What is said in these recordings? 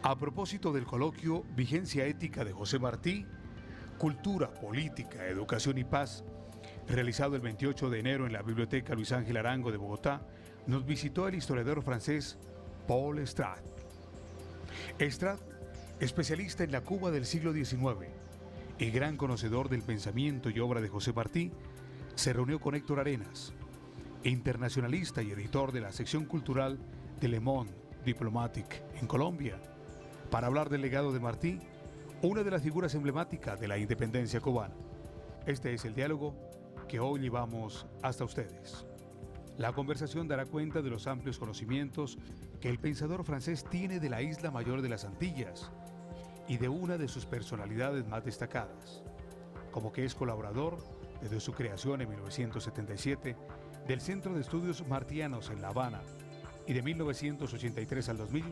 A propósito del coloquio Vigencia Ética de José Martí, Cultura, Política, Educación y Paz, realizado el 28 de enero en la Biblioteca Luis Ángel Arango de Bogotá, nos visitó el historiador francés Paul Estrade. Estrade, especialista en la Cuba del siglo XIX y gran conocedor del pensamiento y obra de José Martí, se reunió con Héctor Arenas, internacionalista y editor de la sección cultural de Le Monde Diplomatique en Colombia, para hablar del legado de Martí, una de las figuras emblemáticas de la independencia cubana. Este es el diálogo que hoy llevamos hasta ustedes. La conversación dará cuenta de los amplios conocimientos que el pensador francés tiene de la isla mayor de las Antillas y de una de sus personalidades más destacadas, como que es colaborador desde su creación en 1977 del Centro de Estudios Martianos en La Habana y de 1983 al 2000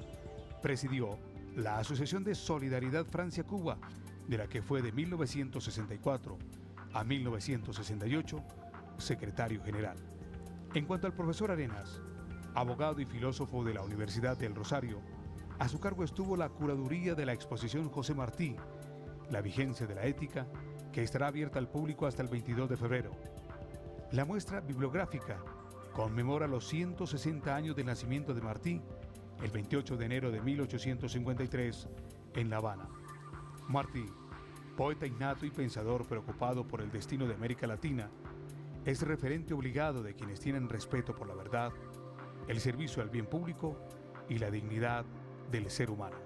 presidió la Asociación de Solidaridad Francia-Cuba, de la que fue de 1964 a 1968 secretario general. En cuanto al profesor Arenas, abogado y filósofo de la Universidad del Rosario, a su cargo estuvo la curaduría de la exposición José Martí, la vigencia de la ética, que estará abierta al público hasta el 22 de febrero. La muestra bibliográfica conmemora los 160 años del nacimiento de Martí, el 28 de enero de 1853, en La Habana. Martí, poeta innato y pensador preocupado por el destino de América Latina, es referente obligado de quienes tienen respeto por la verdad, el servicio al bien público y la dignidad del ser humano.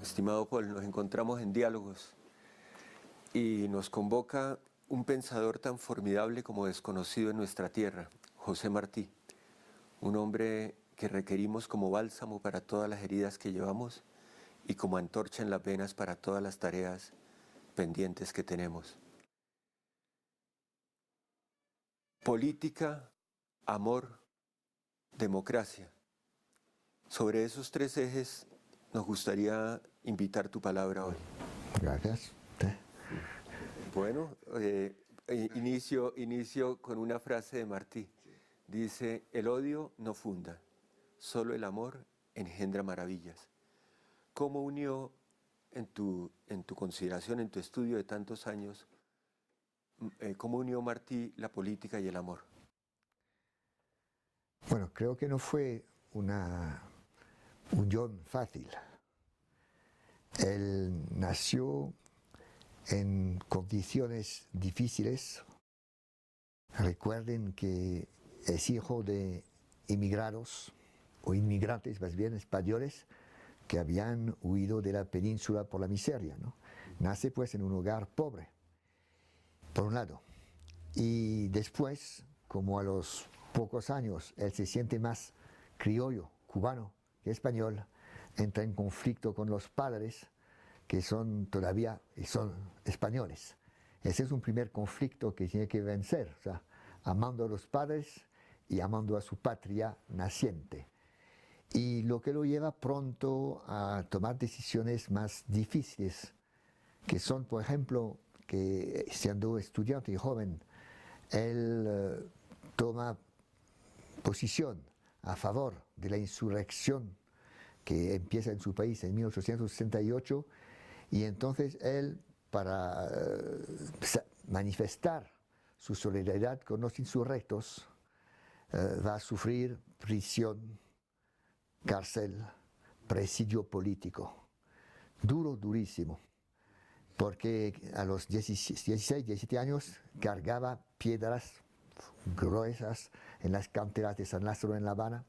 Estimado Paul, nos encontramos en Diálogos y nos convoca un pensador tan formidable como desconocido en nuestra tierra, José Martí, un hombre que requerimos como bálsamo para todas las heridas que llevamos y como antorcha en las venas para todas las tareas pendientes que tenemos. Política, amor, democracia. Sobre esos tres ejes nos gustaría invitar tu palabra hoy. Gracias. Bueno, inicio con una frase de Martí. Dice, el odio no funda, solo el amor engendra maravillas. ¿Cómo unió en tu consideración, en tu estudio de tantos años, cómo unió Martí la política y el amor? Bueno, creo que no fue una unión fácil. Él nació en condiciones difíciles. Recuerden que es hijo de inmigrantes, o inmigrantes más bien españoles, que habían huido de la península por la miseria, ¿no? Nace pues en un hogar pobre, por un lado. Y después, como a los pocos años, él se siente más criollo, cubano, que español, entra en conflicto con los padres, que son españoles. Ese es un primer conflicto que tiene que vencer, o sea, amando a los padres y amando a su patria naciente. Y lo que lo lleva pronto a tomar decisiones más difíciles, que son, por ejemplo, que siendo estudiante y joven, él toma posición a favor de la insurrección que empieza en su país en 1868, y entonces él, para manifestar su solidaridad con los insurrectos, va a sufrir prisión, cárcel, presidio político. Duro, durísimo, porque a los 16, 17 años cargaba piedras gruesas en las canteras de San Lázaro en La Habana,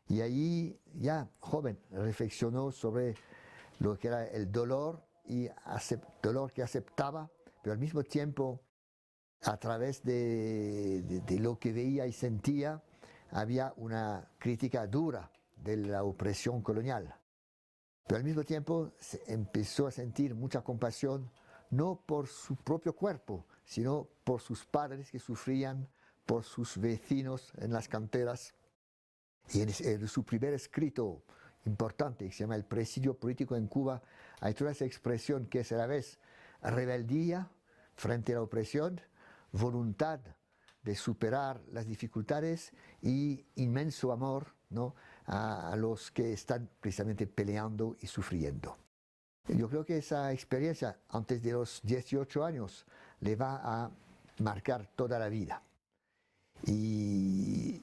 y allí, ya joven, reflexionó sobre lo que era el dolor, y dolor que aceptaba, pero al mismo tiempo, a través de lo que veía y sentía, había una crítica dura de la opresión colonial. Pero al mismo tiempo se empezó a sentir mucha compasión, no por su propio cuerpo, sino por sus padres que sufrían, por sus vecinos en las canteras. Y en su primer escrito importante que se llama el presidio político en Cuba, hay toda esa expresión que es a la vez rebeldía frente a la opresión, voluntad de superar las dificultades y inmenso amor, ¿no?, a los que están precisamente peleando y sufriendo. Yo creo que esa experiencia antes de los 18 años le va a marcar toda la vida. Y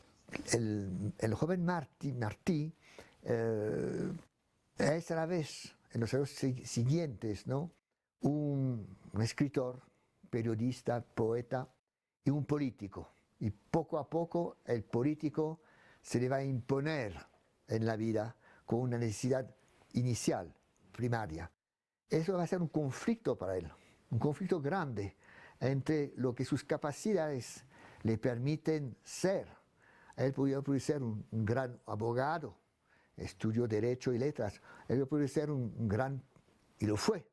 el joven Martí es a la vez, en los años siguientes, ¿no?, un escritor, periodista, poeta y un político. Y poco a poco el político se le va a imponer en la vida con una necesidad inicial, primaria. Eso va a ser un conflicto para él, un conflicto grande entre lo que sus capacidades le permiten ser. Él podría ser un gran abogado, estudió Derecho y Letras. Él podría ser un gran, y lo fue,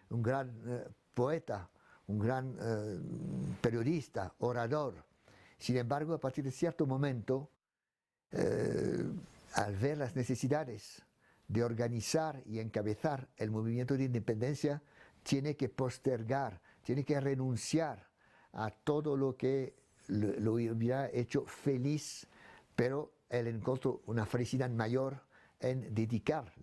un gran poeta, un gran periodista, orador. Sin embargo, a partir de cierto momento, al ver las necesidades de organizar y encabezar el movimiento de independencia, tiene que postergar, tiene que renunciar a todo lo que lo hubiera hecho feliz, pero él encontró una felicidad mayor en dedicarse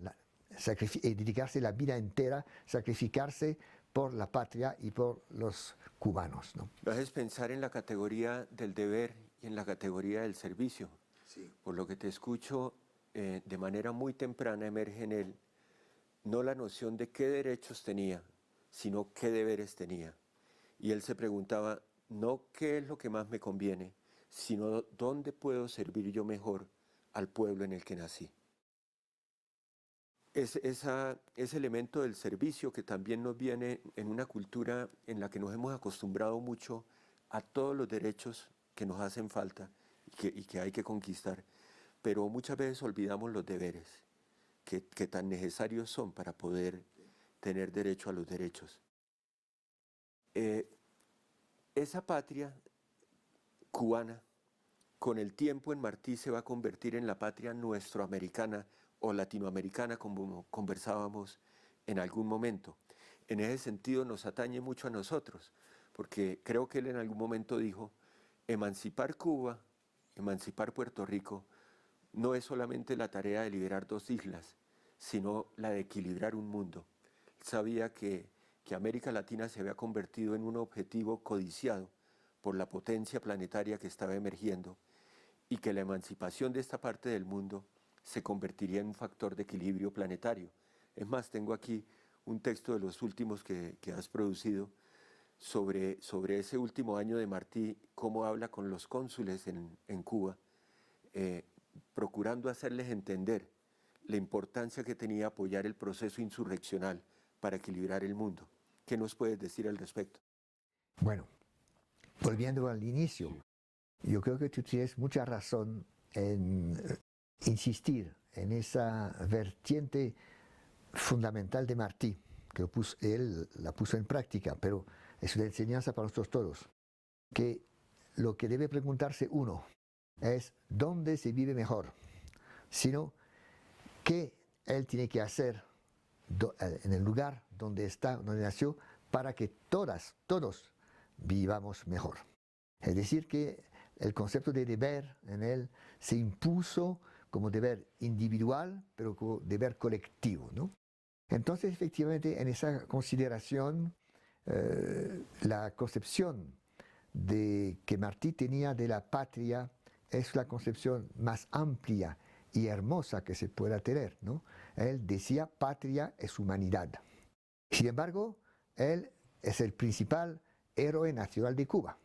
la vida entera, sacrificarse por la patria y por los cubanos, ¿no? Lo haces pensar en la categoría del deber y en la categoría del servicio. Sí. Por lo que te escucho, de manera muy temprana emerge en él no la noción de qué derechos tenía, sino qué deberes tenía. Y él se preguntaba no qué es lo que más me conviene, sino dónde puedo servir yo mejor al pueblo en el que nací. Ese elemento del servicio que también nos viene en una cultura en la que nos hemos acostumbrado mucho a todos los derechos que nos hacen falta y que hay que conquistar, pero muchas veces olvidamos los deberes que tan necesarios son para poder tener derecho a los derechos. Esa patria cubana, con el tiempo en Martí se va a convertir en la patria nuestroamericana o latinoamericana, como conversábamos en algún momento. En ese sentido nos atañe mucho a nosotros, porque creo que él en algún momento dijo, emancipar Cuba, emancipar Puerto Rico, no es solamente la tarea de liberar dos islas, sino la de equilibrar un mundo. Él sabía que América Latina se había convertido en un objetivo codiciado por la potencia planetaria que estaba emergiendo y que la emancipación de esta parte del mundo se convertiría en un factor de equilibrio planetario. Es más, tengo aquí un texto de los últimos que has producido sobre ese último año de Martí, cómo habla con los cónsules en Cuba, procurando hacerles entender la importancia que tenía apoyar el proceso insurreccional para equilibrar el mundo. ¿Qué nos puedes decir al respecto? Bueno, volviendo al inicio, yo creo que tú tienes mucha razón en insistir en esa vertiente fundamental de Martí, que él la puso en práctica, pero es una enseñanza para nosotros todos, que lo que debe preguntarse uno es dónde se vive mejor, sino qué él tiene que hacer en el lugar donde está, donde nació, para que todos vivamos mejor. Es decir, que el concepto de deber en él se impuso como deber individual, pero como deber colectivo, ¿no? Entonces, efectivamente, en esa consideración, la concepción que Martí tenía de la patria es la concepción más amplia y hermosa que se pueda tener, ¿no? Él decía, patria es humanidad. Sin embargo, él es el principal héroe nacional de Cuba.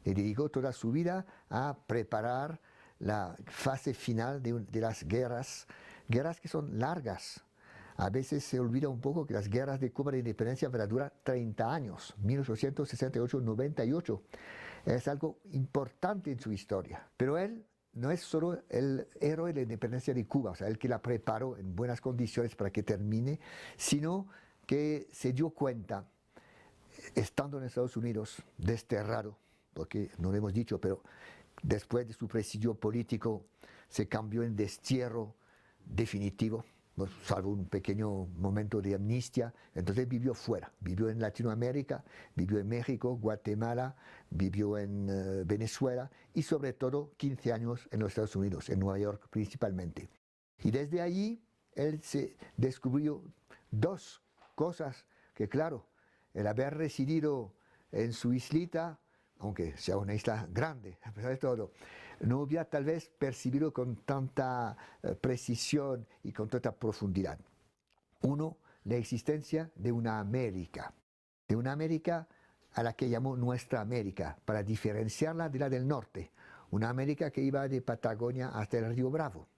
Le dedicó toda su vida a preparar la fase final de las guerras que son largas. A veces se olvida un poco que las guerras de Cuba de independencia van a durar 30 años, 1868-98. Es algo importante en su historia. Pero él no es solo el héroe de la independencia de Cuba, o sea, el que la preparó en buenas condiciones para que termine, sino que se dio cuenta, estando en Estados Unidos, desterrado, porque no lo hemos dicho, pero después de su presidio político se cambió en destierro definitivo, salvo un pequeño momento de amnistia. Entonces vivió fuera, vivió en Latinoamérica, vivió en México, Guatemala, vivió en Venezuela y sobre todo 15 años en los Estados Unidos, en Nueva York principalmente. Y desde allí él se descubrió dos cosas que, claro, el haber residido en su islita, aunque sea una isla grande, a pesar de todo, no hubiera tal vez percibido con tanta precisión y con tanta profundidad. Uno, la existencia de una América a la que llamó Nuestra América, para diferenciarla de la del norte, una América que iba de Patagonia hasta el Río Bravo,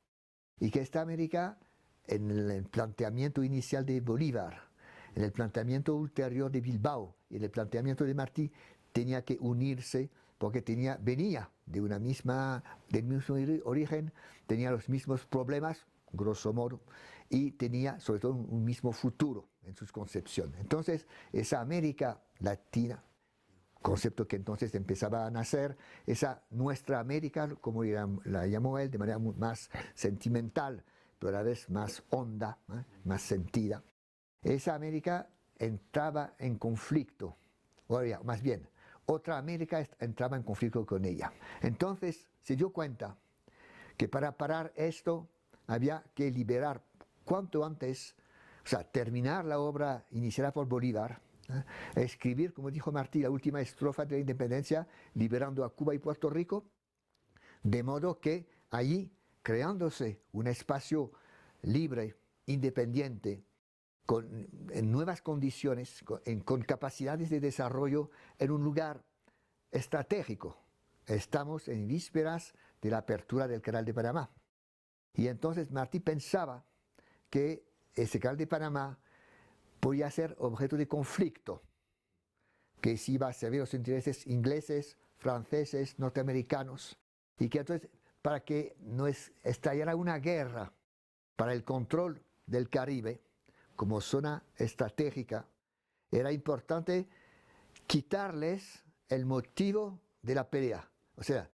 y que esta América, en el planteamiento inicial de Bolívar, en el planteamiento ulterior de Bilbao y en el planteamiento de Martí, tenía que unirse porque venía del mismo origen, tenía los mismos problemas, grosso modo, y tenía sobre todo un mismo futuro en sus concepciones. Entonces, esa América Latina, concepto que entonces empezaba a nacer, esa Nuestra América, como la llamó él, de manera más sentimental, pero a la vez más honda, más sentida, esa América entraba en conflicto, o más bien, otra América entraba en conflicto con ella. Entonces se dio cuenta que para parar esto había que liberar cuanto antes, o sea, terminar la obra iniciada por Bolívar, escribir, como dijo Martí, la última estrofa de la independencia, liberando a Cuba y Puerto Rico, de modo que allí, creándose un espacio libre, independiente, en nuevas condiciones, con capacidades de desarrollo en un lugar estratégico. Estamos en vísperas de la apertura del Canal de Panamá. Y entonces Martí pensaba que ese Canal de Panamá podía ser objeto de conflicto, que si iba a servir los intereses ingleses, franceses, norteamericanos, y que entonces, para que no estallara una guerra para el control del Caribe, como zona estratégica, era importante quitarles el motivo de la pelea. O sea,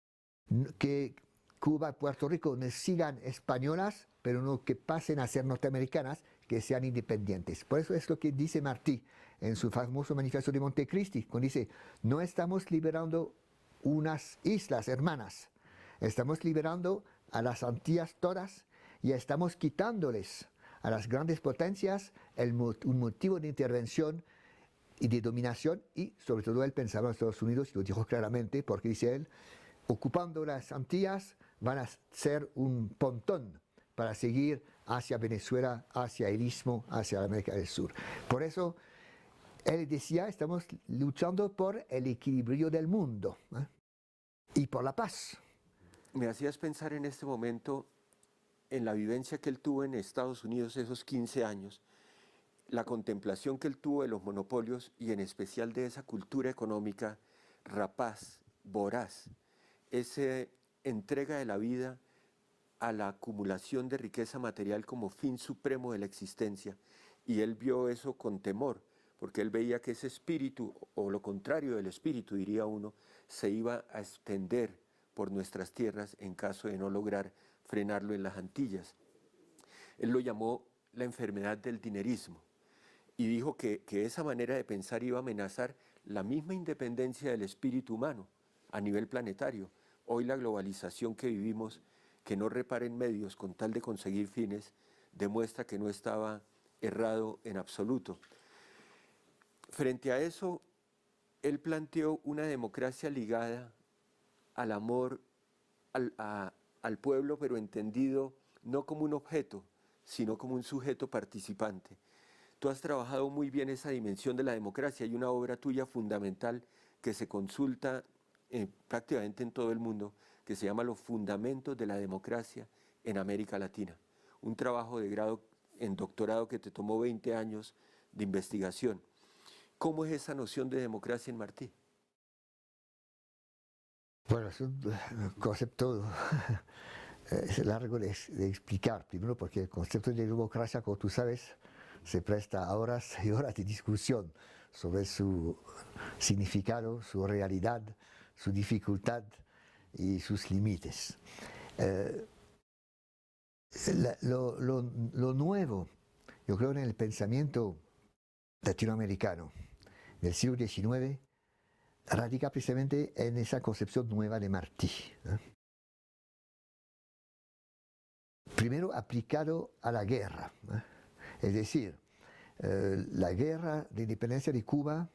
que Cuba y Puerto Rico no sigan españolas, pero no que pasen a ser norteamericanas, que sean independientes. Por eso es lo que dice Martí en su famoso manifiesto de Montecristi, cuando dice, no estamos liberando unas islas hermanas, estamos liberando a las Antillas todas y estamos quitándoles a las grandes potencias un motivo de intervención y de dominación, y sobre todo él pensaba en Estados Unidos, y lo dijo claramente, porque dice él, ocupando las Antillas van a ser un pontón para seguir hacia Venezuela, hacia el Istmo, hacia América del Sur. Por eso él decía, estamos luchando por el equilibrio del mundo, y por la paz. Me hacías pensar en este momento en la vivencia que él tuvo en Estados Unidos esos 15 años, la contemplación que él tuvo de los monopolios y en especial de esa cultura económica rapaz, voraz, esa entrega de la vida a la acumulación de riqueza material como fin supremo de la existencia. Y él vio eso con temor, porque él veía que ese espíritu, o lo contrario del espíritu, diría uno, se iba a extender por nuestras tierras en caso de no lograr frenarlo en las Antillas. Él lo llamó la enfermedad del dinerismo y dijo que esa manera de pensar iba a amenazar la misma independencia del espíritu humano a nivel planetario. Hoy la globalización que vivimos, que no repara en medios con tal de conseguir fines, demuestra que no estaba errado en absoluto. Frente a eso, él planteó una democracia ligada al amor al pueblo, pero entendido no como un objeto, sino como un sujeto participante. Tú has trabajado muy bien esa dimensión de la democracia. Hay una obra tuya fundamental que se consulta prácticamente en todo el mundo, que se llama Los Fundamentos de la Democracia en América Latina. Un trabajo de grado en doctorado que te tomó 20 años de investigación. ¿Cómo es esa noción de democracia en Martí? Bueno, es un concepto es largo de explicar, primero porque el concepto de democracia, como tú sabes, se presta a horas y horas de discusión sobre su significado, su realidad, su dificultad y sus límites. Lo nuevo, yo creo, en el pensamiento latinoamericano del siglo XIX radica precisamente en esa concepción nueva de Martí, ¿no? Primero aplicado a la guerra, ¿no? Es decir, la guerra de independencia de Cuba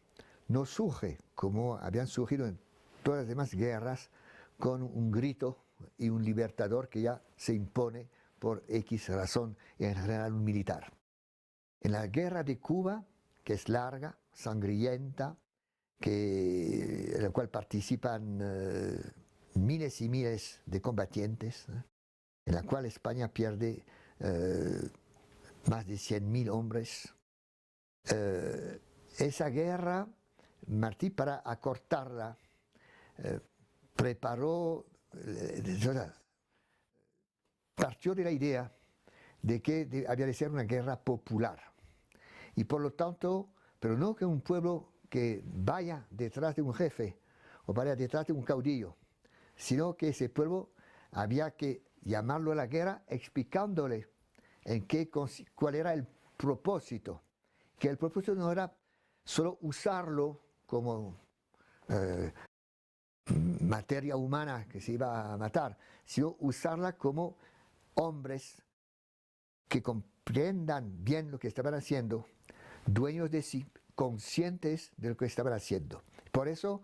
no surge como habían surgido en todas las demás guerras, con un grito y un libertador que ya se impone por X razón, en general un militar. En la guerra de Cuba, que es larga, sangrienta, en la cual participan miles y miles de combatientes, en la cual España pierde más de 100.000 hombres. Esa guerra, Martí, para acortarla, partió de la idea de que había de ser una guerra popular. Y por lo tanto, pero no que un pueblo que vaya detrás de un jefe o vaya detrás de un caudillo, sino que ese pueblo había que llamarlo a la guerra explicándole cuál era el propósito. Que el propósito no era solo usarlo como materia humana que se iba a matar, sino usarla como hombres que comprendan bien lo que estaban haciendo, dueños de sí, conscientes de lo que estaban haciendo. Por eso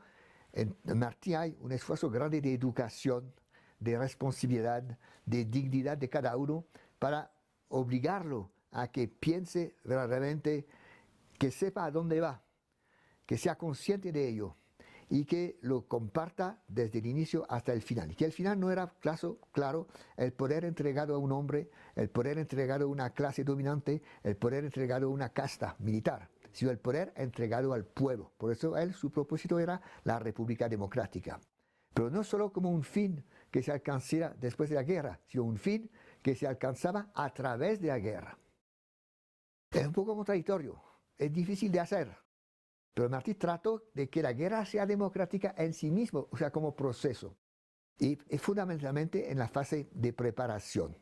en Martí hay un esfuerzo grande de educación, de responsabilidad, de dignidad de cada uno, para obligarlo a que piense verdaderamente, que sepa a dónde va, que sea consciente de ello y que lo comparta desde el inicio hasta el final. Y que al final no era claro el poder entregado a un hombre, el poder entregado a una clase dominante, el poder entregado a una casta militar, sino el poder entregado al pueblo. Por eso su propósito era la República Democrática. Pero no solo como un fin que se alcanzara después de la guerra, sino un fin que se alcanzaba a través de la guerra. Es un poco contradictorio, es difícil de hacer, pero Martí trató de que la guerra sea democrática en sí mismo, o sea, como proceso, y fundamentalmente en la fase de preparación.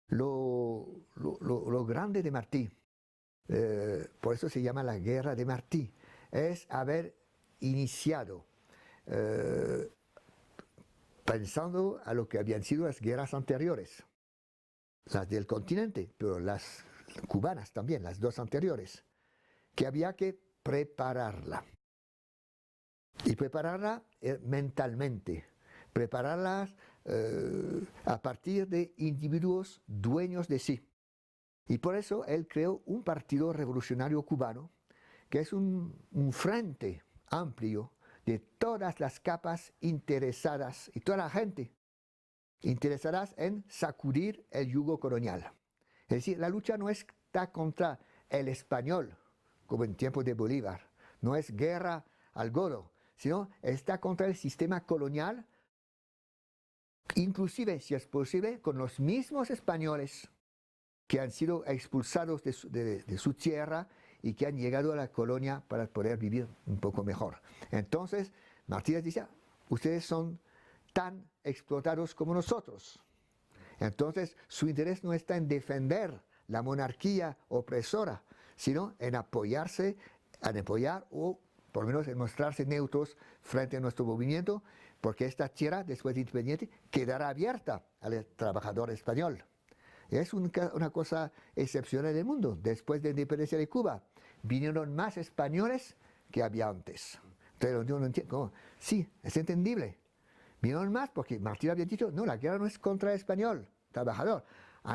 Lo grande de Martí, por eso se llama la guerra de Martí, es haber iniciado pensando a lo que habían sido las guerras anteriores, las del continente, pero las cubanas también, las dos anteriores, que había que prepararla. Y prepararla mentalmente, prepararla a partir de individuos dueños de sí. Y por eso él creó un partido revolucionario cubano, que es un frente amplio de todas las capas interesadas y toda la gente interesadas en sacudir el yugo colonial. Es decir, la lucha no está contra el español, como en tiempos de Bolívar, no es guerra al godo, sino está contra el sistema colonial, inclusive, si es posible, con los mismos españoles que han sido expulsados de su tierra y que han llegado a la colonia para poder vivir un poco mejor. Entonces, Martínez dice, ustedes son tan explotados como nosotros. Entonces, su interés no está en defender la monarquía opresora, sino en apoyar o por lo menos en mostrarse neutros frente a nuestro movimiento, porque esta tierra, después de independiente, quedará abierta al trabajador español. Es una cosa excepcional en el mundo. Después de la independencia de Cuba, vinieron más españoles que había antes. Entonces, yo no entiendo cómo. Sí, es entendible. Vinieron más porque Martí había dicho, no, la guerra no es contra el español, trabajador.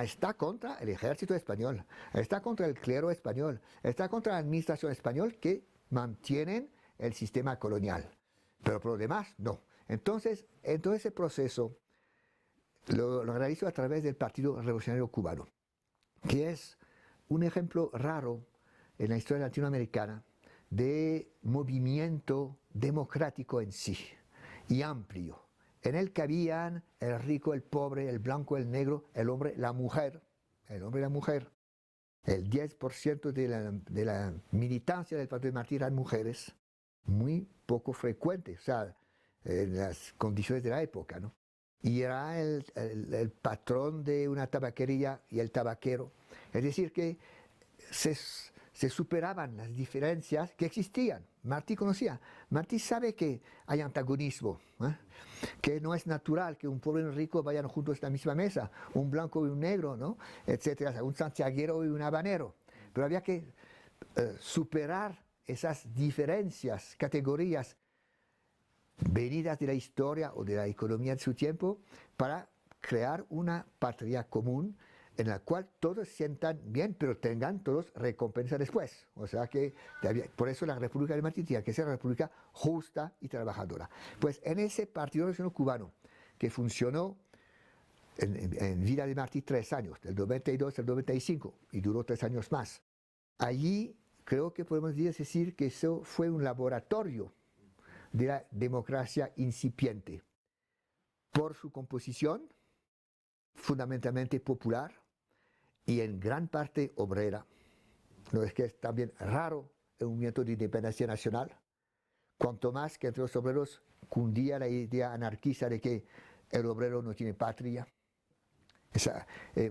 Está contra el ejército español, está contra el clero español, está contra la administración española que mantienen el sistema colonial. Pero por lo demás, no. Entonces, en todo ese proceso lo realizo a través del Partido Revolucionario Cubano, que es un ejemplo raro en la historia latinoamericana de movimiento democrático en sí y amplio. En él cabían el rico, el pobre, el blanco, el negro, el hombre, la mujer, el hombre y la mujer. El 10% de la militancia del Partido de Martí eran mujeres, muy poco frecuentes, o sea, en las condiciones de la época, ¿no? y era el patrón de una tabaquería y el tabaquero. Es decir, que se superaban las diferencias que existían. Martí conocía. Martí sabe que hay antagonismo, que no es natural que un pobre y un rico vayan juntos a la misma mesa, un blanco y un negro, ¿no? Etcétera, un santiaguero y un habanero. Pero había que superar esas diferencias, categorías venidas de la historia o de la economía de su tiempo para crear una patria común en la cual todos sientan bien, pero tengan todos recompensa después. O sea que, por eso la República de Martí tenía que ser una república justa y trabajadora. Pues en ese Partido Nacional Cubano, que funcionó en vida de Martí 3 años, del 92 al 95, y duró 3 años más, allí creo que podemos decir que eso fue un laboratorio de la democracia incipiente, por su composición, fundamentalmente popular, y en gran parte obrera. No es que es también raro en un movimiento de independencia nacional, cuanto más que entre los obreros cundía la idea anarquista de que el obrero no tiene patria.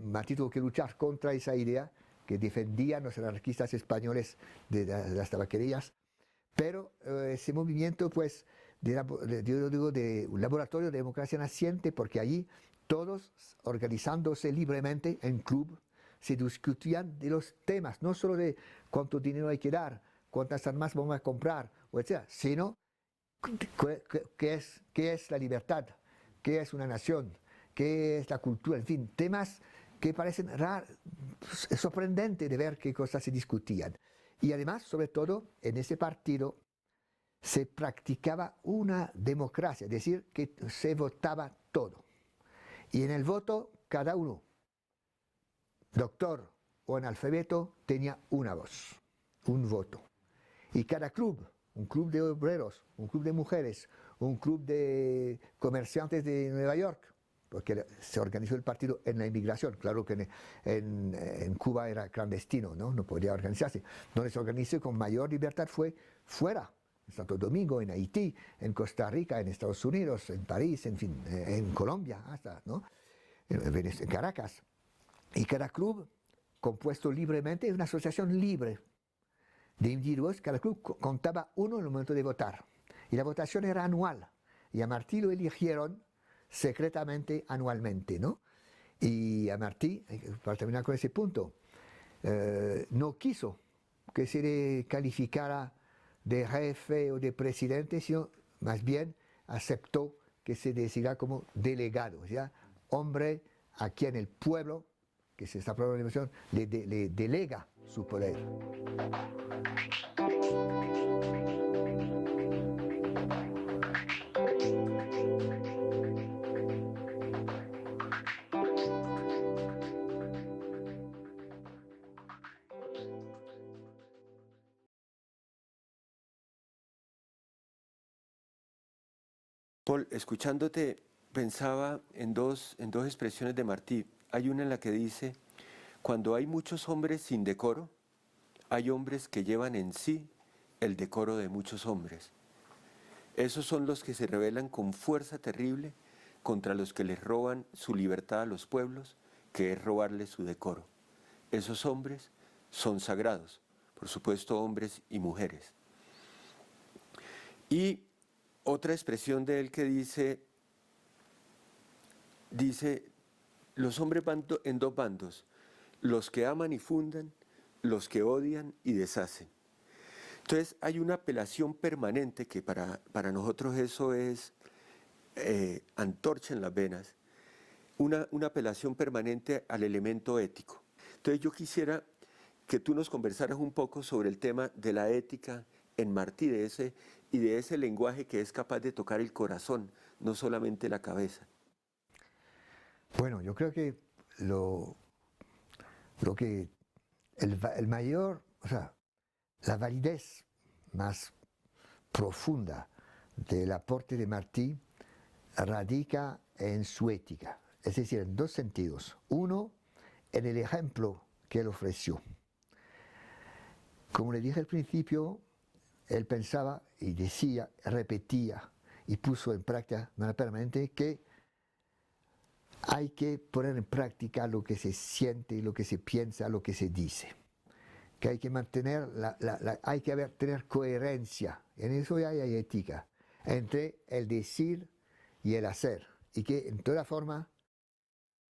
Martí tuvo que luchar contra esa idea que defendían los anarquistas españoles de las tabaquerías, pero ese movimiento, pues, yo digo de un laboratorio de democracia naciente, porque allí todos organizándose libremente en club, se discutían de los temas, no solo de cuánto dinero hay que dar, cuántas armas vamos a comprar, etc., sino qué es la libertad, qué es una nación, qué es la cultura, en fin, temas que parecen sorprendentes de ver qué cosas se discutían. Y además, sobre todo, en ese partido se practicaba una democracia, es decir, que se votaba todo. Y en el voto, cada uno, doctor o analfabeto, tenía una voz, un voto. Y cada club, un club de obreros, un club de mujeres, un club de comerciantes de Nueva York, porque se organizó el partido en la inmigración, claro que en Cuba era clandestino, no podía organizarse. Donde se organizó con mayor libertad fue fuera, en Santo Domingo, en Haití, en Costa Rica, en Estados Unidos, en París, en fin, en Colombia, hasta, ¿no? En Caracas. Y cada club, compuesto libremente, es una asociación libre de individuos. Cada club contaba uno en el momento de votar. Y la votación era anual. Y a Martí lo eligieron secretamente anualmente, ¿no? Y a Martí, para terminar con ese punto, no quiso que se le calificara de jefe o de presidente, sino más bien aceptó que se decidiera como delegado, o sea, hombre a quien el pueblo, que se está aprobando la elección, le delega su poder. Paul, escuchándote, pensaba en dos expresiones de Martí. Hay una en la que dice, cuando hay muchos hombres sin decoro, hay hombres que llevan en sí el decoro de muchos hombres. Esos son los que se rebelan con fuerza terrible contra los que les roban su libertad a los pueblos, que es robarles su decoro. Esos hombres son sagrados, por supuesto hombres y mujeres. Y otra expresión de él que dice, los hombres van en dos bandos, los que aman y fundan, los que odian y deshacen. Entonces hay una apelación permanente que para nosotros eso es antorcha en las venas, una apelación permanente al elemento ético. Entonces yo quisiera que tú nos conversaras un poco sobre el tema de la ética en Martí, de ese lenguaje que es capaz de tocar el corazón, no solamente la cabeza. Bueno, yo creo que el mayor, o sea, la validez más profunda del aporte de Martí radica en su ética, es decir, en dos sentidos. Uno, en el ejemplo que él ofreció. Como le dije al principio, él pensaba y decía, repetía y puso en práctica de manera permanente que hay que poner en práctica lo que se siente, lo que se piensa, lo que se dice. Que hay que mantener, hay que tener coherencia, en eso ya hay ética, entre el decir y el hacer. Y que en toda forma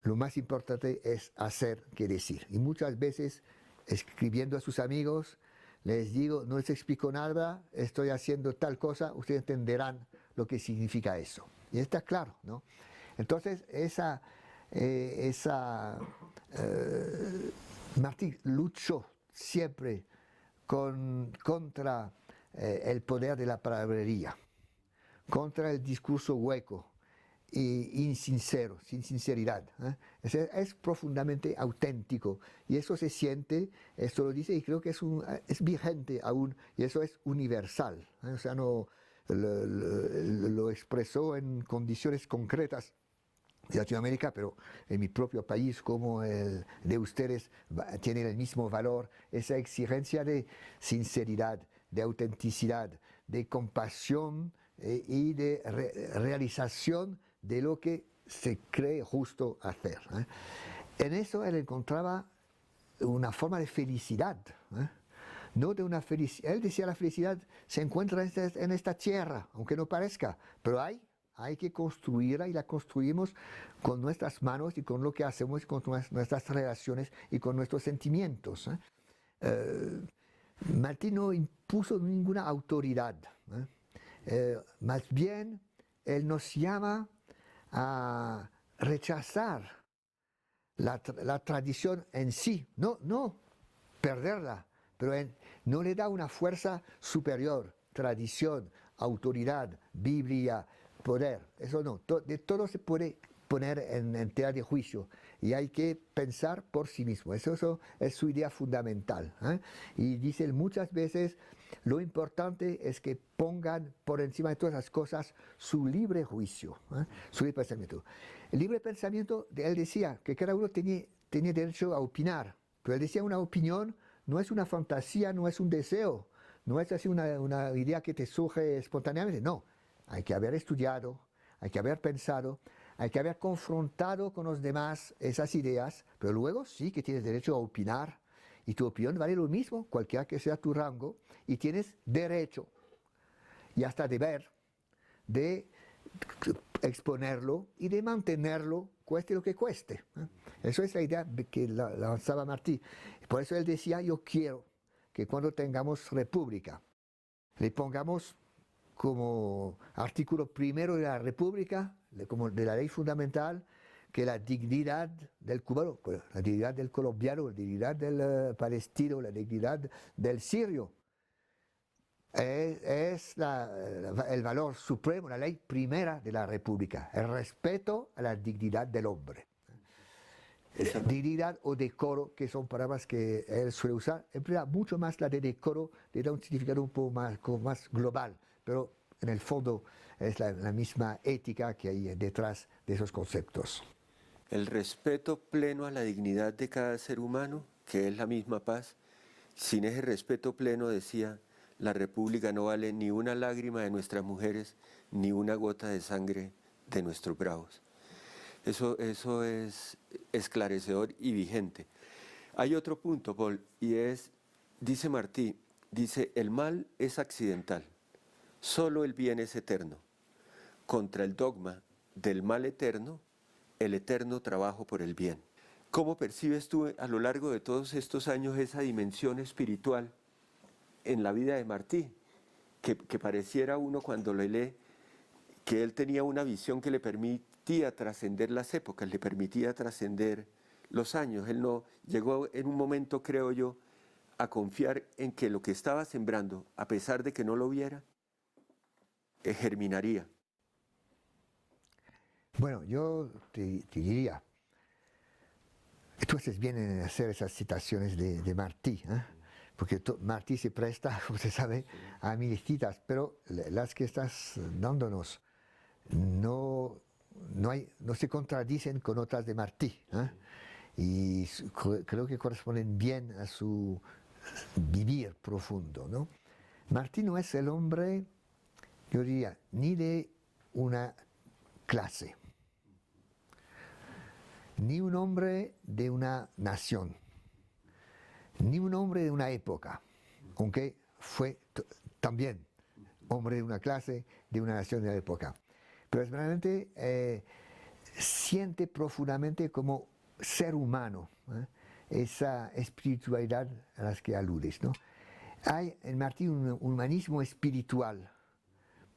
lo más importante es hacer que decir. Y muchas veces escribiendo a sus amigos les digo, no les explico nada, estoy haciendo tal cosa, ustedes entenderán lo que significa eso. Y está claro, ¿no? Entonces, Martí luchó siempre contra el poder de la palabrería, contra el discurso hueco e insincero, sin sinceridad. Es profundamente auténtico y eso se siente, esto lo dice y creo que es vigente aún y eso es universal. O sea, no lo expresó en condiciones concretas de Latinoamérica, pero en mi propio país como el de ustedes tiene el mismo valor, esa exigencia de sinceridad, de autenticidad, de compasión y de realización de lo que se cree justo hacer. En eso él encontraba una forma de felicidad, no de una felicidad. Él decía la felicidad se encuentra en esta tierra, aunque no parezca, pero hay que construirla y la construimos con nuestras manos y con lo que hacemos y con nuestras relaciones y con nuestros sentimientos. Martí no impuso ninguna autoridad, más bien él nos llama a rechazar la tradición en sí, no perderla, pero no le da una fuerza superior, tradición, autoridad, Biblia, poder, eso no, de todo se puede poner en tela de juicio y hay que pensar por sí mismo, eso es su idea fundamental. Y dice muchas veces, lo importante es que pongan por encima de todas las cosas su libre juicio, su libre pensamiento. El libre pensamiento, él decía que cada uno tenía derecho a opinar, pero él decía una opinión no es una fantasía, no es un deseo, no es así una idea que te surge espontáneamente, no. Hay que haber estudiado, hay que haber pensado, hay que haber confrontado con los demás esas ideas, pero luego sí que tienes derecho a opinar y tu opinión vale lo mismo, cualquiera que sea tu rango, y tienes derecho y hasta deber de exponerlo y de mantenerlo, cueste lo que cueste. Eso es la idea que lanzaba Martí. Por eso él decía, yo quiero que cuando tengamos república, le pongamos como artículo primero de la República, como de la ley fundamental, que la dignidad del cubano, la dignidad del colombiano, la dignidad del palestino, la dignidad del sirio, es el valor supremo, la ley primera de la República, el respeto a la dignidad del hombre. Dignidad o decoro, que son palabras que él suele usar, emplea mucho más la de decoro, le da un significado un poco más global, pero en el fondo es la misma ética que hay detrás de esos conceptos. El respeto pleno a la dignidad de cada ser humano, que es la misma paz. Sin ese respeto pleno, decía, la República no vale ni una lágrima de nuestras mujeres, ni una gota de sangre de nuestros bravos. Eso es esclarecedor y vigente. Hay otro punto, Paul, y dice Martí, dice, el mal es accidental, solo el bien es eterno. Contra el dogma del mal eterno, el eterno trabajo por el bien. ¿Cómo percibes tú a lo largo de todos estos años esa dimensión espiritual en la vida de Martí? Que pareciera uno cuando lo lee que él tenía una visión que le permitía trascender las épocas, le permitía trascender los años. Él no llegó en un momento, creo yo, a confiar en que lo que estaba sembrando, a pesar de que no lo viera, germinaría. Bueno, yo te diría, tú haces bien en hacer esas citaciones de Martí, porque Martí se presta, como se sabe, a mil citas, pero las que estás dándonos no se contradicen con otras de Martí, y creo que corresponden bien a su vivir profundo, ¿no? Martí no es el hombre, yo diría, ni de una clase, ni un hombre de una nación, ni un hombre de una época, aunque fue también hombre de una clase, de una nación, de una época. Pero realmente siente profundamente como ser humano esa espiritualidad a la que aludes, ¿no? Hay en Martí un humanismo espiritual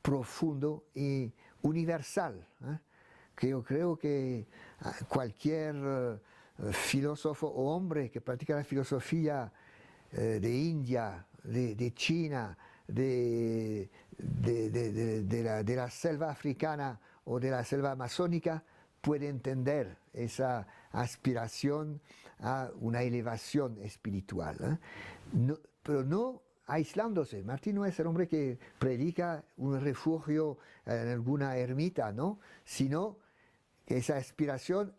profundo y universal, que yo creo que cualquier filósofo o hombre que practica la filosofía de India, de China, de la selva africana o de la selva amazónica, puede entender esa aspiración a una elevación espiritual. Pero no aislándose. Martí no es el hombre que predica un refugio en alguna ermita, ¿no? Sino esa aspiración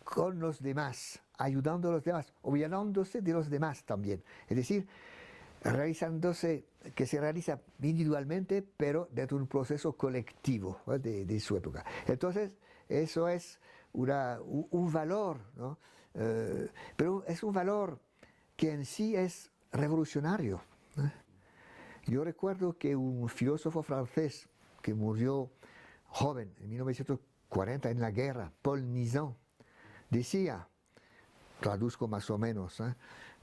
con los demás, ayudando a los demás, olvidándose de los demás también. Es decir, que se realiza individualmente, pero dentro de un proceso colectivo, ¿no? de su época. Entonces, eso es un valor, ¿no? Pero es un valor que en sí es revolucionario. Yo recuerdo que un filósofo francés que murió joven en 1940 en la guerra, Paul Nizan, decía, traduzco más o menos,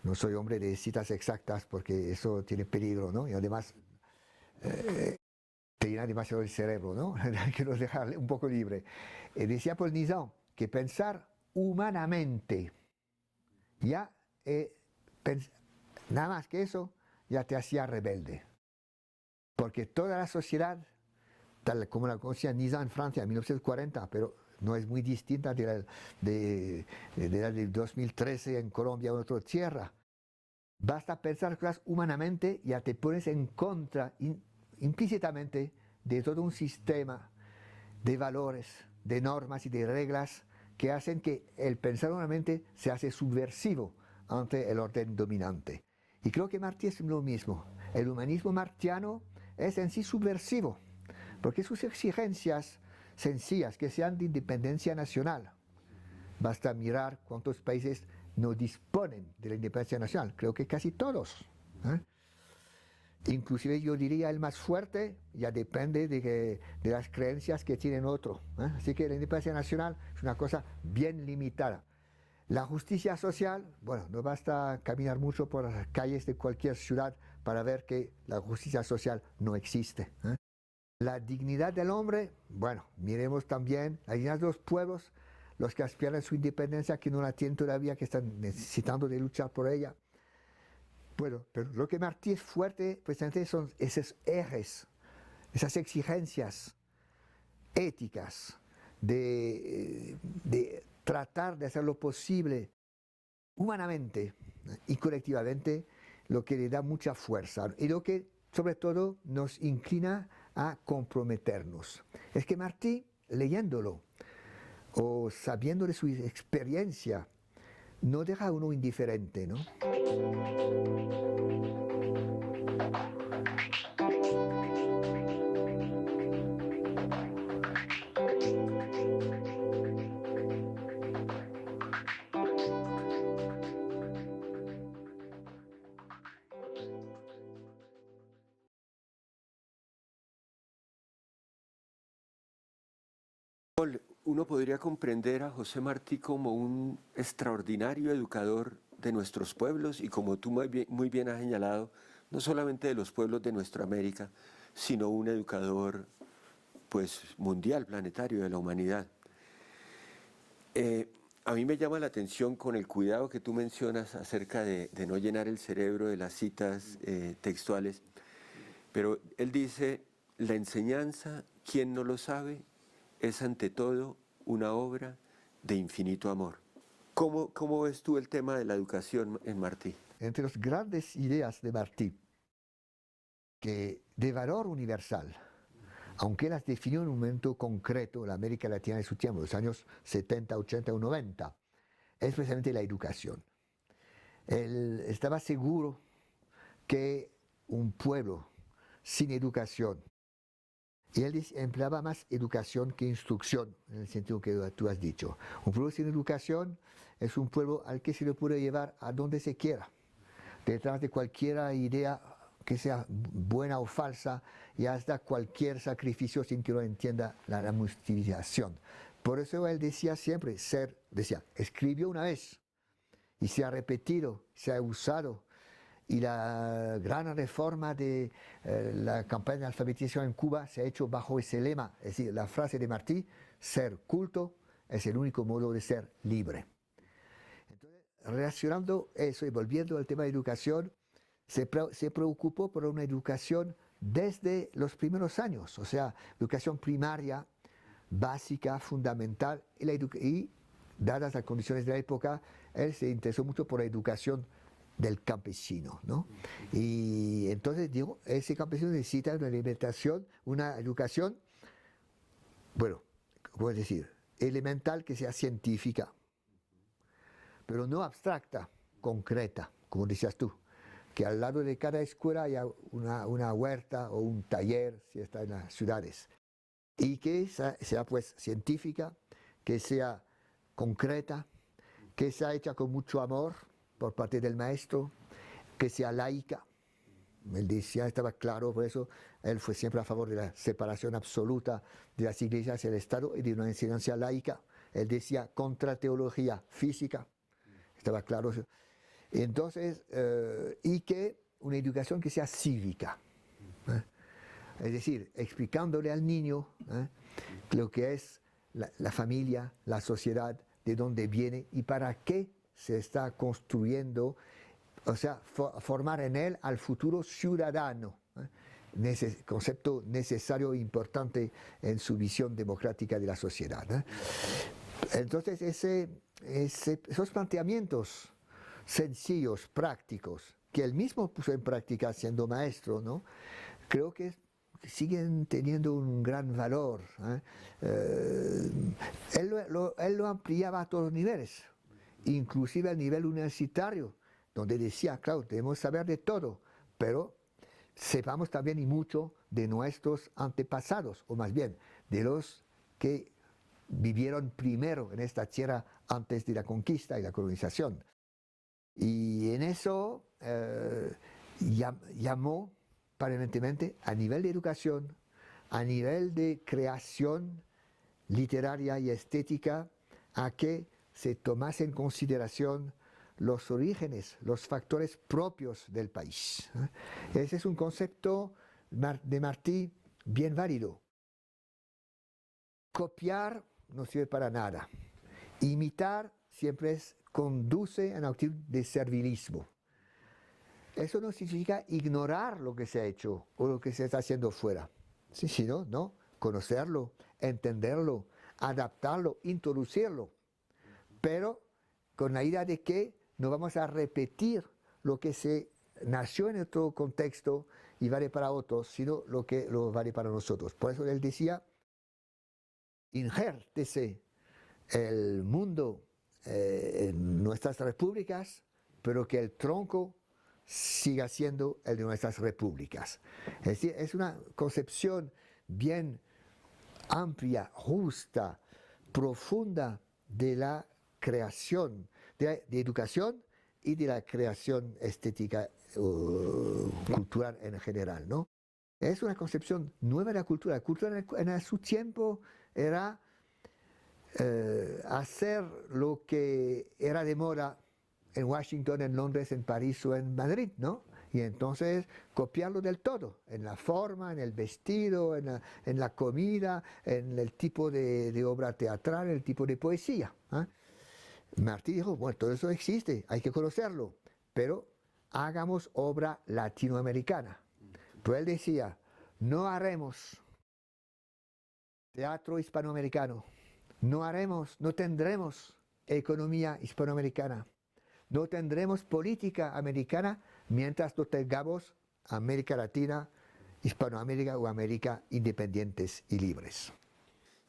no soy hombre de citas exactas porque eso tiene peligro, ¿no? Y además te llena demasiado el cerebro, ¿no? Hay que nos dejar un poco libre. Decía Paul Nizan que pensar humanamente, ya nada más que eso, ya te hacía rebelde. Porque toda la sociedad, tal como la conocía Nizan en Francia en 1940, pero no es muy distinta de la de 2013 en Colombia o en otra tierra. Basta pensar cosas humanamente, ya te pones en contra implícitamente de todo un sistema de valores, de normas y de reglas que hacen que el pensar humanamente se hace subversivo ante el orden dominante. Y creo que Martí es lo mismo. El humanismo martiano es en sí subversivo, porque sus exigencias sencillas, que sean de independencia nacional. Basta mirar cuántos países no disponen de la independencia nacional, creo que casi todos. Inclusive yo diría el más fuerte ya depende de las creencias que tienen otro. Así que la independencia nacional es una cosa bien limitada. La justicia social, bueno, no basta caminar mucho por las calles de cualquier ciudad para ver que la justicia social no existe. La dignidad del hombre, bueno, miremos también la dignidad de los pueblos, los que aspiran a su independencia, que no la tienen todavía, que están necesitando de luchar por ella. Bueno, pero lo que Martí es fuerte, precisamente son esos ejes, esas exigencias éticas de tratar de hacer lo posible humanamente y colectivamente, lo que le da mucha fuerza y lo que sobre todo nos inclina a comprometernos. Es que Martí, leyéndolo o sabiendo de su experiencia, no deja a uno indiferente, ¿no? Uno podría comprender a José Martí como un extraordinario educador de nuestros pueblos y como tú muy bien has señalado, no solamente de los pueblos de nuestra América, sino un educador pues, mundial, planetario de la humanidad. A mí me llama la atención con el cuidado que tú mencionas acerca de no llenar el cerebro de las citas textuales, pero él dice, la enseñanza, ¿quién no lo sabe?, es ante todo una obra de infinito amor. ¿Cómo ves tú el tema de la educación en Martí? Entre las grandes ideas de Martí, que de valor universal, aunque las definió en un momento concreto la América Latina de su tiempo, los años 70, 80 o 90, es precisamente la educación. Él estaba seguro que un pueblo sin educación Y él empleaba más educación que instrucción, en el sentido que tú has dicho. Un pueblo sin educación es un pueblo al que se le puede llevar a donde se quiera, detrás de cualquier idea que sea buena o falsa, y hasta cualquier sacrificio sin que lo entienda la multiplicación. Por eso él decía siempre, escribió una vez, y se ha repetido, se ha usado. Y la gran reforma de la campaña de alfabetización en Cuba se ha hecho bajo ese lema, es decir, la frase de Martí: ser culto es el único modo de ser libre. Entonces, relacionando eso y volviendo al tema de educación, se preocupó por una educación desde los primeros años, o sea, educación primaria, básica, fundamental, y dadas las condiciones de la época, él se interesó mucho por la educación del campesino, ¿no? Y entonces digo, ese campesino necesita una educación, bueno, ¿cómo decir? Elemental, que sea científica, pero no abstracta, concreta, como decías tú, que al lado de cada escuela haya una huerta o un taller, si está en las ciudades, y que sea pues científica, que sea concreta, que sea hecha con mucho amor por parte del maestro, que sea laica. Él decía, estaba claro, por eso él fue siempre a favor de la separación absoluta de las iglesias y el Estado, y de una enseñanza laica. Él decía contra teología física, estaba claro. Entonces, y que una educación que sea cívica, es decir, explicándole al niño lo que es la familia, la sociedad, de dónde viene y para qué se está construyendo, o sea, formar en él al futuro ciudadano, concepto necesario e importante en su visión democrática de la sociedad. Entonces, esos planteamientos sencillos, prácticos, que él mismo puso en práctica siendo maestro, ¿no? Creo que siguen teniendo un gran valor. Él lo ampliaba a todos los niveles, inclusive al nivel universitario, donde decía, claro, debemos saber de todo, pero sepamos también y mucho de nuestros antepasados, o más bien, de los que vivieron primero en esta tierra antes de la conquista y la colonización. Y en eso llamó permanentemente, a nivel de educación, a nivel de creación literaria y estética, a que se tomase en consideración los orígenes, los factores propios del país. Ese es un concepto de Martí bien válido. Copiar no sirve para nada. Imitar siempre conduce a una actitud de servilismo. Eso no significa ignorar lo que se ha hecho o lo que se está haciendo fuera, sino no, conocerlo, entenderlo, adaptarlo, introducirlo, pero con la idea de que no vamos a repetir lo que se nació en otro contexto y vale para otros, sino lo que lo vale para nosotros. Por eso él decía, injértese el mundo en nuestras repúblicas, pero que el tronco siga siendo el de nuestras repúblicas. Es decir, es una concepción bien amplia, justa, profunda de la creación, de educación y de la creación estética cultural en general, ¿no? Es una concepción nueva de la cultura. La cultura en su tiempo era hacer lo que era de moda en Washington, en Londres, en París o en Madrid, ¿no? Y entonces copiarlo del todo, en la forma, en el vestido, en la comida, en el tipo de obra teatral, el tipo de poesía. Martí dijo, bueno, todo eso existe, hay que conocerlo, pero hagamos obra latinoamericana. Pero él decía, no haremos teatro hispanoamericano, no tendremos economía hispanoamericana, no tendremos política americana mientras no tengamos América Latina, Hispanoamérica o América independientes y libres.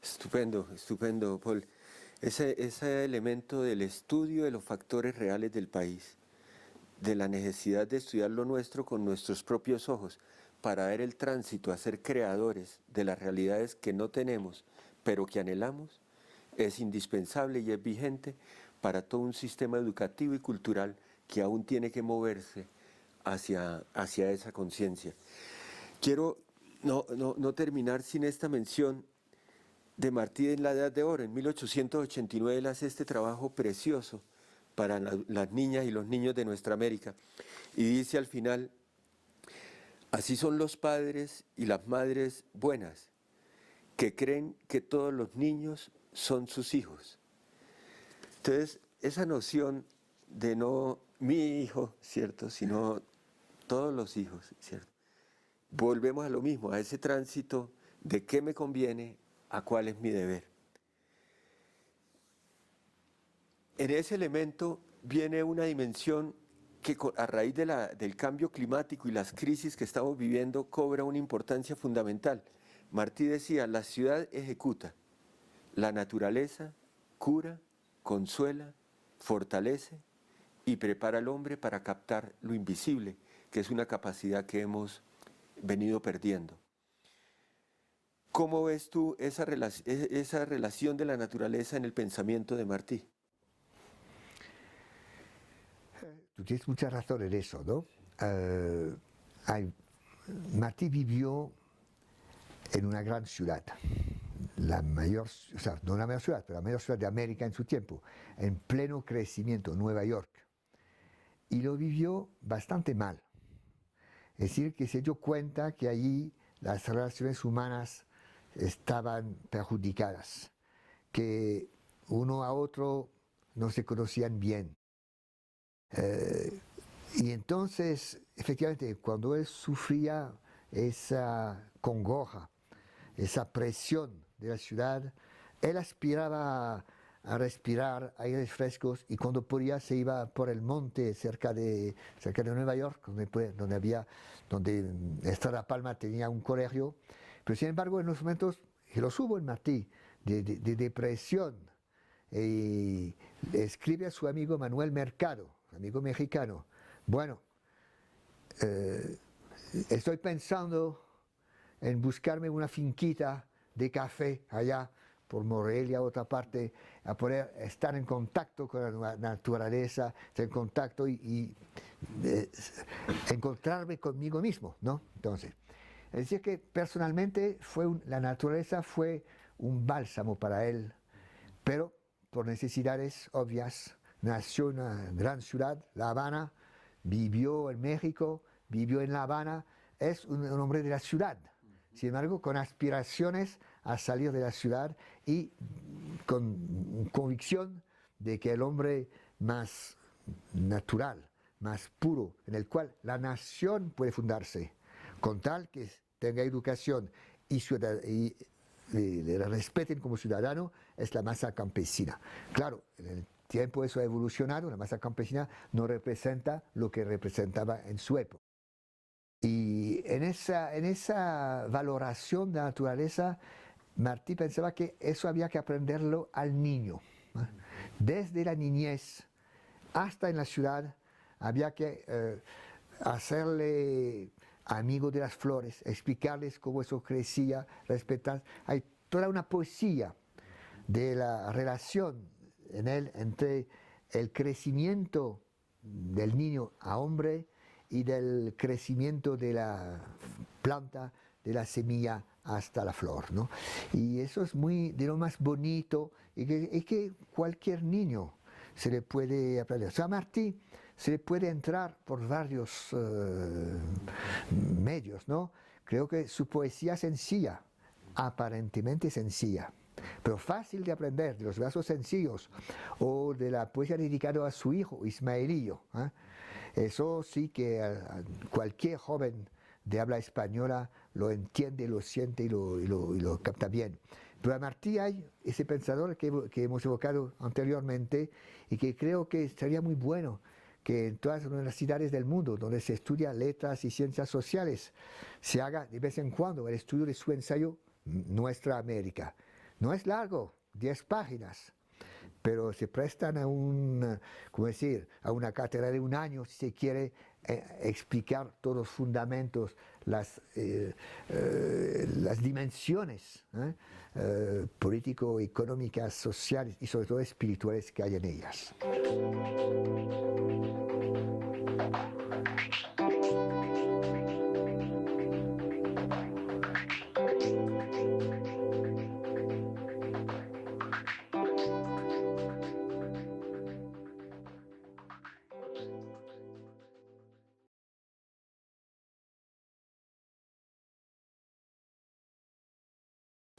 Estupendo, estupendo, Paul. Ese elemento del estudio de los factores reales del país, de la necesidad de estudiar lo nuestro con nuestros propios ojos, para dar el tránsito a ser creadores de las realidades que no tenemos, pero que anhelamos, es indispensable y es vigente para todo un sistema educativo y cultural que aún tiene que moverse hacia esa conciencia. Quiero no terminar sin esta mención de Martí en la Edad de Oro. En 1889 él hace este trabajo precioso para las niñas y los niños de nuestra América. Y dice al final: así son los padres y las madres buenas, que creen que todos los niños son sus hijos. Entonces, esa noción de no mi hijo, ¿cierto?, sino todos los hijos, ¿cierto? Volvemos a lo mismo, a ese tránsito de qué me conviene, a cuál es mi deber. En ese elemento viene una dimensión que a raíz del cambio climático y las crisis que estamos viviendo cobra una importancia fundamental. Martí decía: la ciudad ejecuta, la naturaleza cura, consuela, fortalece y prepara al hombre para captar lo invisible, que es una capacidad que hemos venido perdiendo. ¿Cómo ves tú esa relación de la naturaleza en el pensamiento de Martí? Tú tienes mucha razón en eso, ¿no? Martí vivió en una gran ciudad, la mayor, o sea, no la mayor ciudad, pero la mayor ciudad de América en su tiempo, en pleno crecimiento, Nueva York. Y lo vivió bastante mal. Es decir, que se dio cuenta que allí las relaciones humanas estaban perjudicadas, que uno a otro no se conocían bien. Y entonces, efectivamente, cuando él sufría esa congoja, esa presión de la ciudad, él aspiraba a respirar aires frescos, y cuando podía se iba por el monte cerca de Nueva York, donde Estrada Palma tenía un colegio. Pero sin embargo, en los momentos, que los hubo en Martí, de depresión, y escribe a su amigo Manuel Mercado, amigo mexicano: bueno, estoy pensando en buscarme una finquita de café allá por Morelia, otra parte, a poder estar en contacto con la naturaleza, estar en contacto y encontrarme conmigo mismo, ¿no? Entonces, es decir que personalmente la naturaleza fue un bálsamo para él, pero por necesidades obvias. Nació en una gran ciudad, La Habana, vivió en México, vivió en La Habana, es un hombre de la ciudad. Sin embargo, con aspiraciones a salir de la ciudad y con convicción de que el hombre más natural, más puro, en el cual la nación puede fundarse, con tal que tenga educación y le respeten como ciudadano, es la masa campesina. Claro, en el tiempo eso ha evolucionado, la masa campesina no representa lo que representaba en su época. Y en esa valoración de la naturaleza, Martí pensaba que eso había que aprenderlo al niño. Desde la niñez hasta en la ciudad había que hacerle amigo de las flores, explicarles cómo eso crecía, respetar. Hay toda una poesía de la relación en él entre el crecimiento del niño a hombre y del crecimiento de la planta, de la semilla hasta la flor, ¿no? Y eso es de lo más bonito, y que cualquier niño se le puede aprender. O sea, a Martí se le puede entrar por varios medios, ¿no? Creo que su poesía es sencilla, aparentemente sencilla, pero fácil de aprender, de los versos sencillos, o de la poesía dedicada a su hijo Ismaelillo, ¿eh? Eso sí que cualquier joven de habla española lo entiende, lo siente y lo capta bien. Pero a Martí hay ese pensador que hemos evocado anteriormente, y que creo que sería muy bueno que en todas las universidades del mundo donde se estudia letras y ciencias sociales se haga de vez en cuando el estudio de su ensayo Nuestra América. No es largo, 10 páginas, pero se prestan a ¿cómo decir?, a una cátedra de un año si se quiere explicar todos los fundamentos, las dimensiones político, económicas, sociales y sobre todo espirituales que hay en ellas.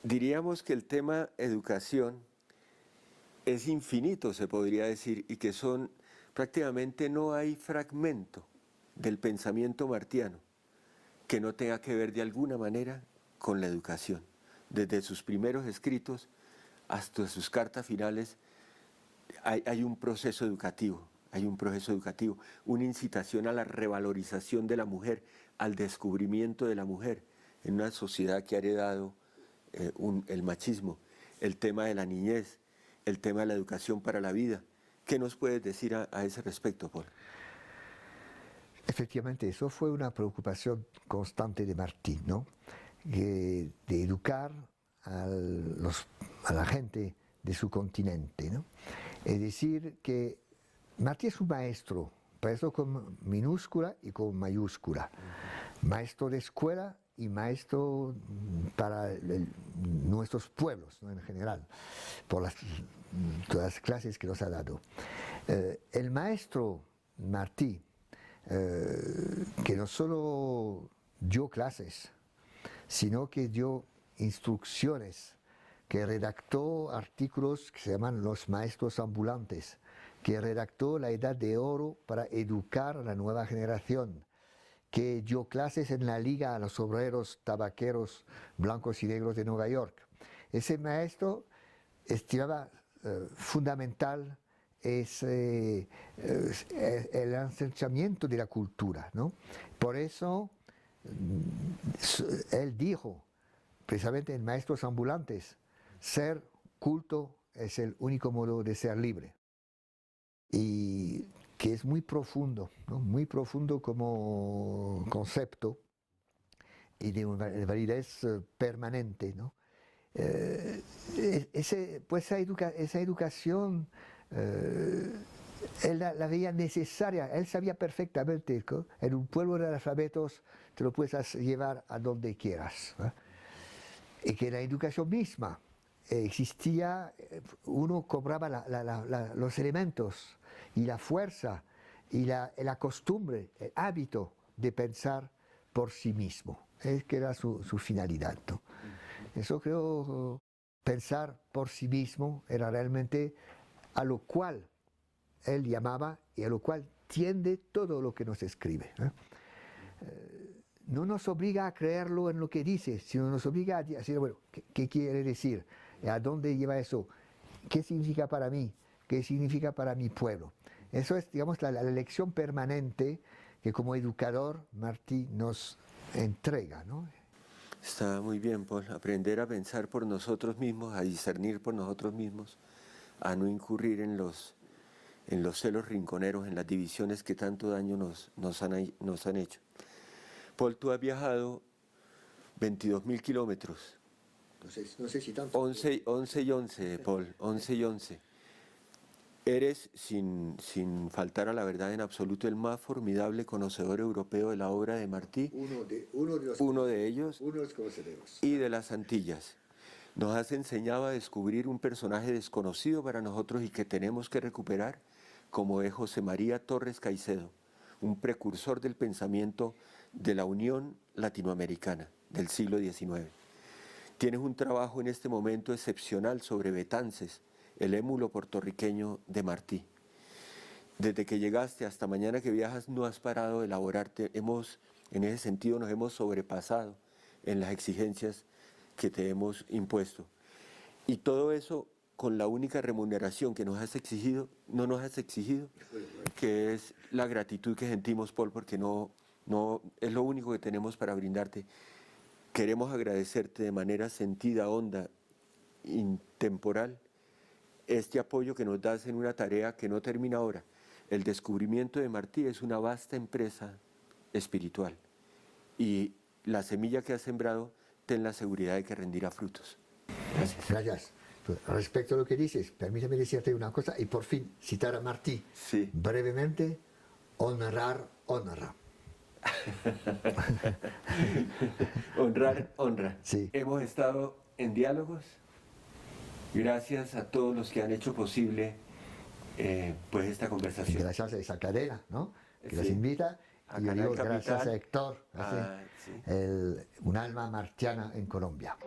Diríamos que el tema educación es infinito, se podría decir, y que prácticamente no hay fragmento del pensamiento martiano que no tenga que ver de alguna manera con la educación. Desde sus primeros escritos hasta sus cartas finales hay un proceso educativo, una incitación a la revalorización de la mujer, al descubrimiento de la mujer en una sociedad que ha heredado el machismo, el tema de la niñez, el tema de la educación para la vida. ¿Qué nos puedes decir a ese respecto, Paul? Efectivamente, eso fue una preocupación constante de Martí, ¿no? De educar a la gente de su continente, ¿no? Es decir, que Martí es un maestro con minúscula y con mayúscula, maestro de escuela y maestro para nuestros pueblos, ¿no?, en general, por todas las clases que nos ha dado. El maestro Martí, que no solo dio clases, sino que dio instrucciones, que redactó artículos que se llaman Los Maestros Ambulantes, que redactó La Edad de Oro para educar a la nueva generación, que dio clases en la Liga a los obreros tabaqueros blancos y negros de Nueva York. Ese maestro estimaba fundamental es el ensanchamiento de la cultura, ¿no? Por eso él dijo, precisamente en Maestros Ambulantes, ser culto es el único modo de ser libre. Y que es muy profundo, ¿no?, muy profundo como concepto y de una validez permanente, ¿no? Esa educación él la veía necesaria, él sabía perfectamente que en un pueblo de analfabetos te lo puedes llevar a donde quieras, ¿no? Y que la educación misma existía, uno cobraba los elementos y la fuerza y la costumbre, el hábito de pensar por sí mismo. Es que era su finalidad, ¿no? Eso creo, pensar por sí mismo era realmente a lo cual él llamaba y a lo cual tiende todo lo que nos escribe, ¿eh? No nos obliga a creerlo en lo que dice, sino nos obliga a decir, bueno, ¿qué quiere decir? ¿A dónde lleva eso? ¿Qué significa para mí? ¿Qué significa para mi pueblo? Eso es, digamos, la lección permanente que como educador Martí nos entrega, ¿no? Está muy bien, Paul. Aprender a pensar por nosotros mismos, a discernir por nosotros mismos, a no incurrir en los celos rinconeros, en las divisiones que tanto daño nos han hecho. Paul, tú has viajado 22.000 kilómetros. No sé si tanto. 11 y 11, Paul, 11 y 11. Eres, sin faltar a la verdad en absoluto, el más formidable conocedor europeo de la obra de Martí. Uno de ellos. Uno de los conocedores. Y de las Antillas. Nos has enseñado a descubrir un personaje desconocido para nosotros y que tenemos que recuperar, como es José María Torres Caicedo, un precursor del pensamiento de la Unión Latinoamericana del siglo XIX. Tienes un trabajo en este momento excepcional sobre Betances, el émulo puertorriqueño de Martí. Desde que llegaste hasta mañana que viajas no has parado de elaborarte. En ese sentido nos hemos sobrepasado en las exigencias que te hemos impuesto. Y todo eso con la única remuneración que no nos has exigido, que es la gratitud que sentimos, Paul, porque no es lo único que tenemos para brindarte. Queremos agradecerte de manera sentida, honda, intemporal, este apoyo que nos das en una tarea que no termina ahora. El descubrimiento de Martí es una vasta empresa espiritual y la semilla que has sembrado, ten la seguridad de que rendirá frutos. Gracias. Gracias. Respecto a lo que dices, permíteme decirte una cosa y por fin citar a Martí. Sí. Brevemente, honrar, honra. Honrar, honra. Sí. Hemos estado en diálogos. Gracias a todos los que han hecho posible pues esta conversación. Gracias a esa cadena, ¿no? Que nos Sí. invita. A Y yo Canal digo gracias Capital. a Héctor, Ah, sí. un alma martiana en Colombia.